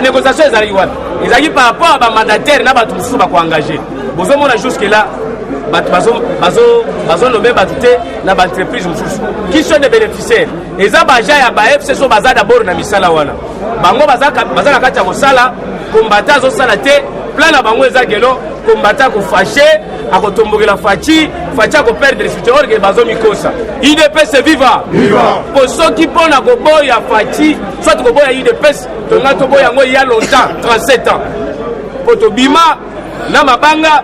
négociation ils arrivent par rapport à mandataire na batu mususu ba ko engager bozo mona jusque là bazo nommé batute na ba entreprise mususu qui sont des bénéficiaires eza baja ya ba FC so baza d'abord na misala wana bango baza na kati ya kosala combattant zo sala te plan na bango eza gelo combattant ko fâché akotombokela fachi ko perdre le futur que bazo mikosa IDPS viva pour ceux qui pona ko boya fachi soit ko boya IDPS to ngato boya ngo ya longtemps 37 ans poto bima na mabanga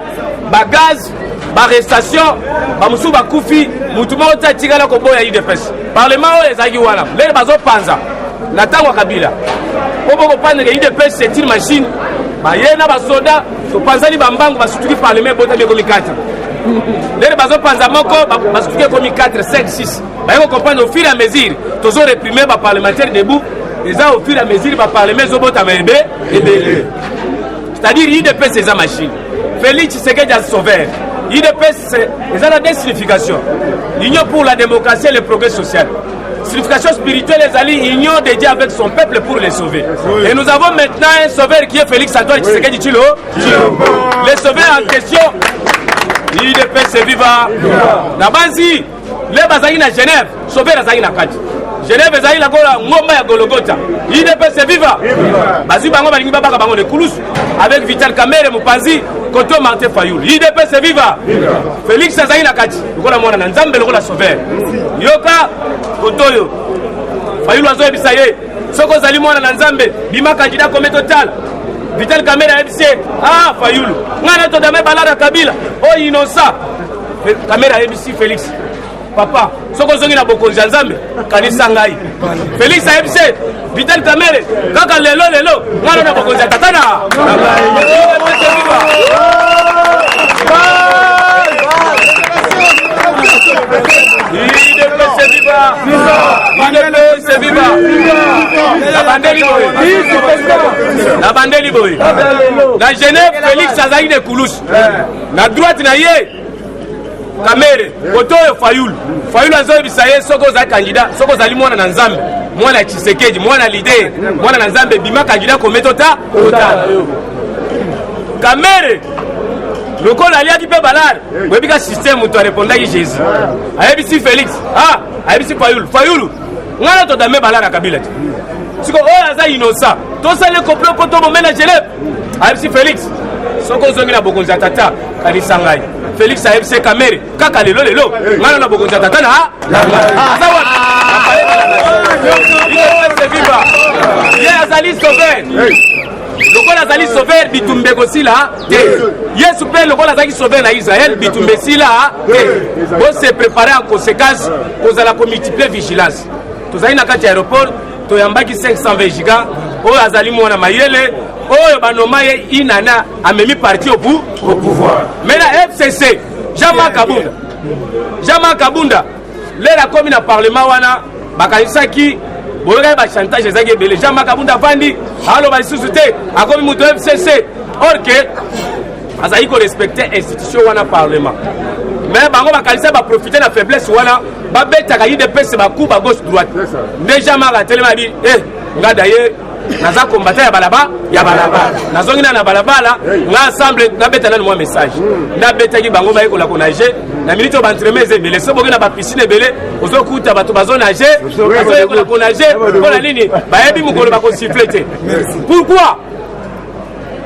bagaz arrestation bamusu bakufi mutu moko ta tigala ko boya IDPS parlement o ezaki wana lele bazo panza na tango kabila popo ko pande ke IDPS c'est une machine ba yena ba soda to panzali bambangu basutuki parlement bota be komi 4 lele bazo panza moko basutuki komi 4 5 6 ba yeko comprendre au fur et à mesure tozo réprimer ba parlementaire debout eza au fur et à mesure ba parlement zo bota mebe ebele c'est-à-dire IDPS c'est une machine Félix Tshisekedi a sauvé IDPS c'est la signification l'union pour la démocratie et le progrès social. Signification spirituelle, les alliés, union de Dieu avec son peuple pour les sauver. Oui. Et nous avons maintenant un sauveur qui est Félix Antoine Tshisekedi Tshilo. Les sauveurs en question, IDPS c'est viva. Nabanzi, les bazali na Genève, sauveur azali na kati. Genève ezali la gola ngomba ya Golgotha. IDPS c'est viva. Bazi bango balingi babaka bango de Koulous avec Vital Kamerhe Mopanzi. Koto Martin Fayoul, IDPS c'est viva. Félix azali na kati. Lokola mwana na Nzambe lokola sauveur. Yoka Kotoyo. Fayoul azo ebisa ye. Soko zali mwana na Nzambe, bima candidat comme total. Vital Kamerhe ebise, ah Fayoul. Ngana to dame balada Kabila. Oh innocent. Kamerhe ebisi Félix. Papa, soko zongi na bokonzi ya Nzambe, kanisa ngai. Félix ebise, Vital Kamerhe, kaka lelo ngana na bokonzi ya tatana. La bandeli boy. La Genève, Félix azali de Koulous. La droite na ye Kamerhe, Kotoyo Fayoul. Fayoul azo bisaye soko za candidat, soko zali mwana na Nzambe. Mwana Tshisekedi, mwana leader, mwana na Nzambe bima candidat kometota total. Kamerhe lokola aliaki pe balade webika système to répondaki Jésus ayebisi Félix ayebisi Fayoul ngana to dame balade Kabila ti siko oyo aza innocent tosali complot poto bomena Genève ayebisi Félix soko zongi na bokonzi ya tata kanisa ngai Félix ayebisi Kamerhe kaka lelo ngana na bokonzi ya tata na aza wana ye azali sauveur lokola azali sauveur bitumbe kosila te Yesu pe lokola azali sauveur na Israël bitumbe sila te bo se préparer en conséquence kozala ko multiplier vigilance tozali na kati ya aéroport toyambaki 520 giga oyo azali mwana mayele oyo banoma ye inana amemi parti au pouvoir mais la FCC Jean-Marc Kabunda lera komi na parlement wana bakanisaki boyoka ba chantage ezaki ebele Jean-Marc Kabunda vandi aloba lisusu te akomi mutu FCC or que azali ko respecter institution wana parlement mais bango bakalisa ba profiter na faiblesse wana babetaka IDPS baku ba gauche droite nde Jean-Marc atelema bi nga d'ailleurs naza combattant ya balabala nazongi na balabala nga ensemble nabeta na moi message nabetaki bango baye kola konager na minute ba entremeze ebele so boke na ba piscine ebele ozokuta bato bazo nager bazo kola konager kola nini bayebi mukolo ba ko siffler te pourquoi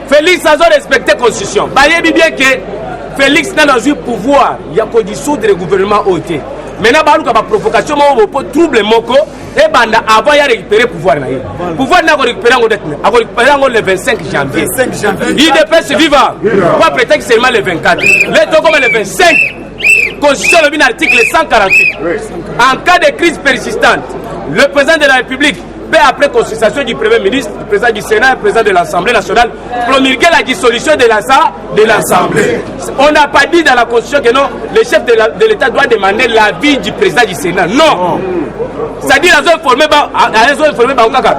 Félix azo respecter constitution bayebi bien que Félix n'a pas eu pouvoir il y a ko dissoudre le gouvernement ôté maintenant baluka ba provocation mo po trouble moko et banda avant ya récupérer pouvoir na ye pouvoir na ko récupérer ngo detne a ko récupérer ngo le 25 janvier IDPS viva quoi prétendre seulement le 24 les to comme le 25 constitution le article 148 en cas de crise persistante le président de la République peut après consultation du Premier ministre, du président du Sénat et du président de l'Assemblée nationale promulguer la dissolution de l'Assemblée. On n'a pas dit dans la Constitution que non, le chef de l'État doit demander l'avis du président du Sénat. Non. C'est-à-dire qu'ils ont informé Kaka.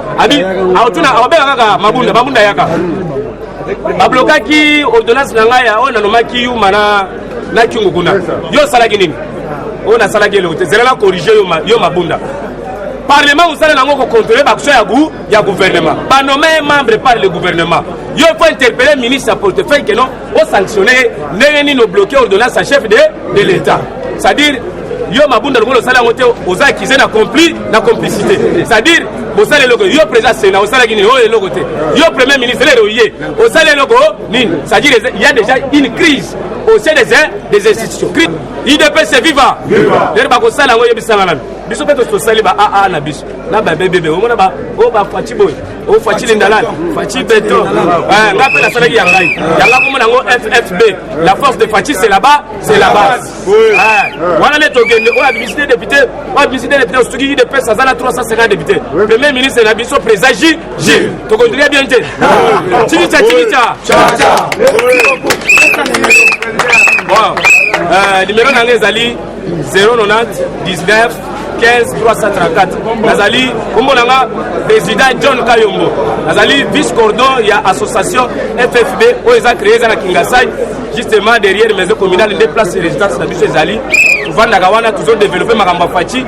Mabunda Yaka. Mabloka qui ordonnance Nangaya, on a nommé qui Yumana Nakunguna. Yo Salaginin. On a Salagelo. C'est là corrigé Yo Mabunda. Parlement, vous allez contrôler le gouvernement. Pas nommer un membre par le gouvernement. Il faut interpeller le ministre à portefeuille que non, au sanctionner, nous bloquer l'ordonnance à chef de l'État. C'est-à-dire, yo mabunda ngolo sala ngote oza accusé na complicité. C'est-à-dire, vous allez le yo président Sénat, vous allez le logo yo premier ministre le yé, vous allez le logo nini. C'est-à-dire, il y a déjà une crise au sein des institutions. IDP c'est vivant. Les bako sala ngoye bisanga na. Biso peto to sali ba a na biso. Na ba bébé, on ba o ba fati boy. O fati lindala, fati beto. Ngape la sala ya ngai. Yanga ko monango FFB. La force de Fati c'est là-bas, c'est la base. Voilà les togende, on a visité député, on a visité député au studio de PES, ça a 350 députés. Premier ministre la biso président J. Togondria bien été. Chicha. Numéro d'anglais Zali 090 19 15 334. Nazali, président John Kayombo. Nazali, vice-cordon, il y a association FFB, où ils ont créé dans la Kingasai, justement derrière les maisons communales, des places de résidence de la Zali. Souvent, nous toujours développé Maramba Fati.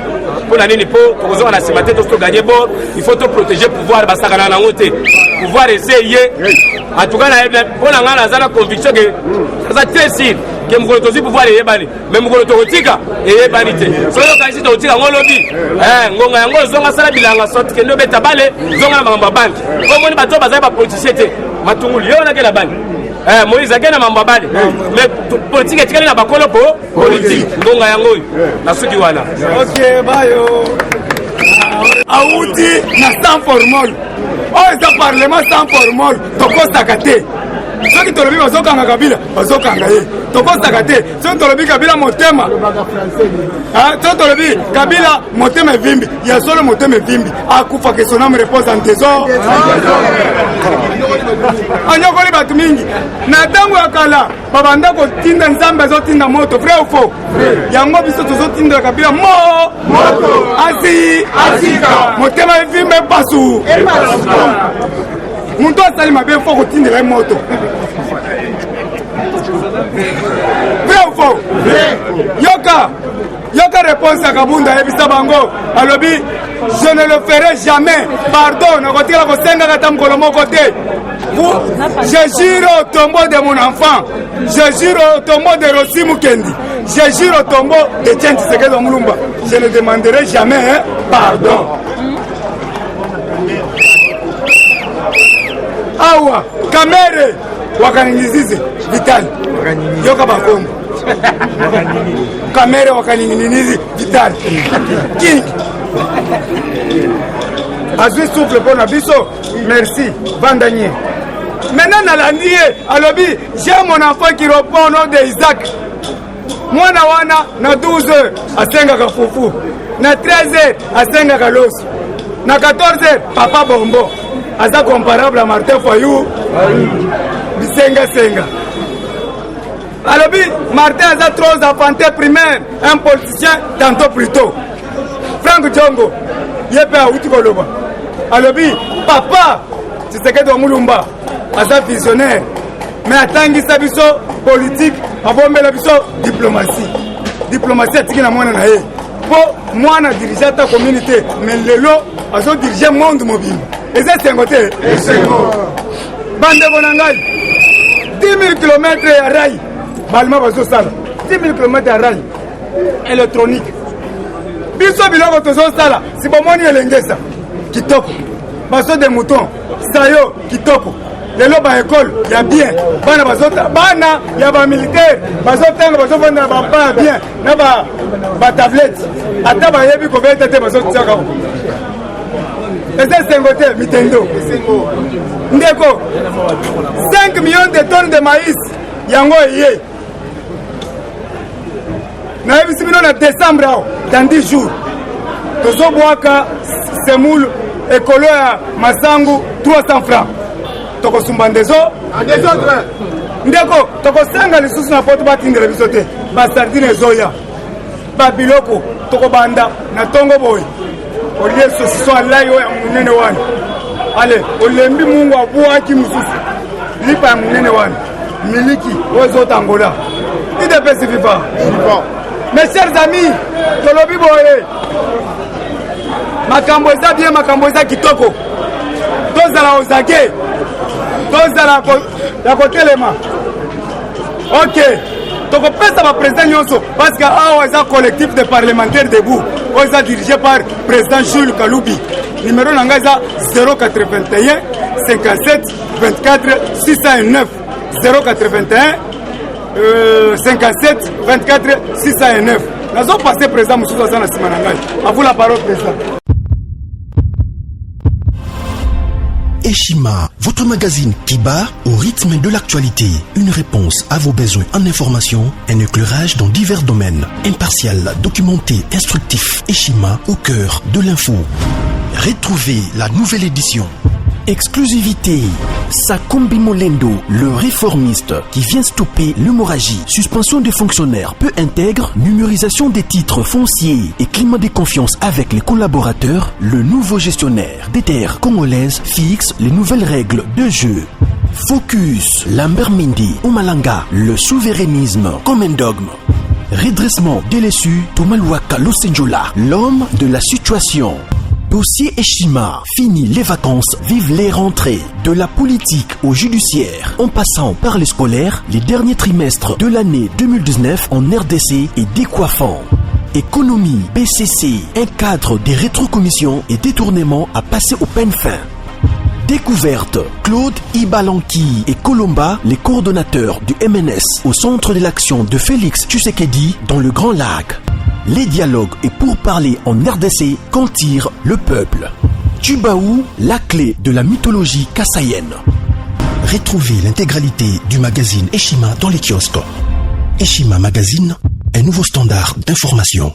Pour l'année, pour la cimenté, gagner bon, il faut te protéger, pouvoir, pouvoir essayer. En tout cas, pour la conviction que ça très sûr. Que nous avons pouvoir les yébani, mais nous avons tika et yébanité. Soyo kasi to tika ngolobi. Ngonga yango zonga sala bilanga sorti que no beta bale zonga mamba bank. Comme on bato baza ba politicien te. Matunguli yo na ke la bank. Moïse akena mamba bale. Mais politique etikali na bakolo politique. Ngonga yango na suki wana. OK, bayo. Aouti na sans formol. Oh, ça parlement sans formol. To kosta kate. Soki tolobi bazokanga Kabila bazokanga ye tokosaka te soki tolobi Kabila motema soki tolobi Kabila motema evimbi ya solo motema evimbi akufa que son âme repose en trésor anyokoli bato mingi na ntango ya kala babanda kotinda nzambe azotinda moto vrai ou faux yango biso tozotinda Kabila moto asika motema evimbi epasu Muntu asali mabe fo kotindela moto. Vrai ou faux? Yoka réponse à Kabunda ebisa bango. Alobi, je ne le ferai jamais. Pardon, nakotira ko senga katam kolomo côté. Je jure au tombeau de mon enfant. Je jure au tombeau de Rossi Mukendi. Je jure au tombeau de Tchenti Sekedo Mulumba. Je ne demanderai jamais pardon. Awa kamere wakaningizize vitali yoka bakongo kamere wakaningizize vitali king azui souffle pour na biso merci vandanier maintenant nalandie alobi j'ai mon enfant qui répond au nom de Isaac mwana wana na 12h asengaka fufu na 13h asengaka loso na 14h papa bombo Aza comparable à Martin Fayou, Bisenga. Alobi, Martin Aza trop enfanté primaire, un politicien tantôt plus tôt. Franck Djongo, Yepe Aouti Koloba. Alobi, papa, tu sais que Mulumba, Aza visionnaire. Mais attends, Sabiso, politique, avant la biso, diplomatie. Diplomatie, c'est ce qu'il a moins naé. Pour moi, on a dirigé ta communauté, mais le lot, Aza dirigé le monde mobile. Et ça, c'est un côté. Bande Bonangal, 10 000 km à rail. Balma Bazo Sala, 10 000 km à rail. Électronique. Biso Biloko Tozo Sala, si bon moni elengesa. Kitoko. Baso des moutons. Sayo, Kitoko. Les lobes à école, il y a bien. Bana Bazota, Bana, il y a pas militaire. Bazota, Bazota, pas bien. N'a pas tablette. Ataba Yebi Kobeta, Bazota. Et c'est un côté, Mitendo. Ndeko, 5 millions de tonnes de maïs. Yango yé. Nous avons en décembre, dans 10 jours. Tozo Boaka, Semoul, Ekolo ya Masangu, 300 francs. Toko Sumbandezo. Ndeko, Toko Sanga les sous na porte batin de la bisote. Bastardine Zoya. Babiloko, Toko Banda, Natongo Boy. Olie sosiso alayo ya munene wani. Ale, olembi mungu abuaki mususu. Lipa ya munene wani. Miliki, ozo tangola. IDP si viva. Mes chers amis, Tolobi Boye. makambo eza bien makambo eza kitoko tozala ozage tozala ya kotelema ok tokopesa baprésident nyonso parce que awa eza collectif de parlementaires debout oyo eza dirigé par président Jules Kalubi. Numéro na ngai eza 081 57 24 609 081 57 24 609. Nazo passé président Moussouza aza na nsima na ngai. À vous la parole président. Eshima, votre magazine qui bat au rythme de l'actualité. Une réponse à vos besoins en information, un éclairage dans divers domaines. Impartial, documenté, instructif. Eshima au cœur de l'info. Retrouvez la nouvelle édition. Exclusivité. Sakombi Molendo, le réformiste qui vient stopper l'hémorragie, suspension des fonctionnaires peu intègre, numérisation des titres fonciers et climat de confiance avec les collaborateurs, le nouveau gestionnaire des terres congolaises fixe les nouvelles règles de jeu. Focus, Lambert Mindi, Omalanga, le souverainisme comme un dogme. Redressement délaissé, Tomaluaka Losenjola, l'homme de la situation. Dossier Eshima, fini les vacances, vive les rentrées. De la politique au judiciaire, en passant par les scolaires, les derniers trimestres de l'année 2019 en RDC est décoiffant. Économie, BCC, un cadre des rétrocommissions et détournements à passer au peine fin. Découverte, Claude Ibalanki et Colomba, les coordonnateurs du MNS au centre de l'action de Félix Tshisekedi dans le Grand Lac. Les dialogues et pourparlers en RDC qu'en tire le peuple. Tubaou, la clé de la mythologie kassaïenne. Retrouvez l'intégralité du magazine Eshima dans les kiosques. Eshima Magazine, un nouveau standard d'information.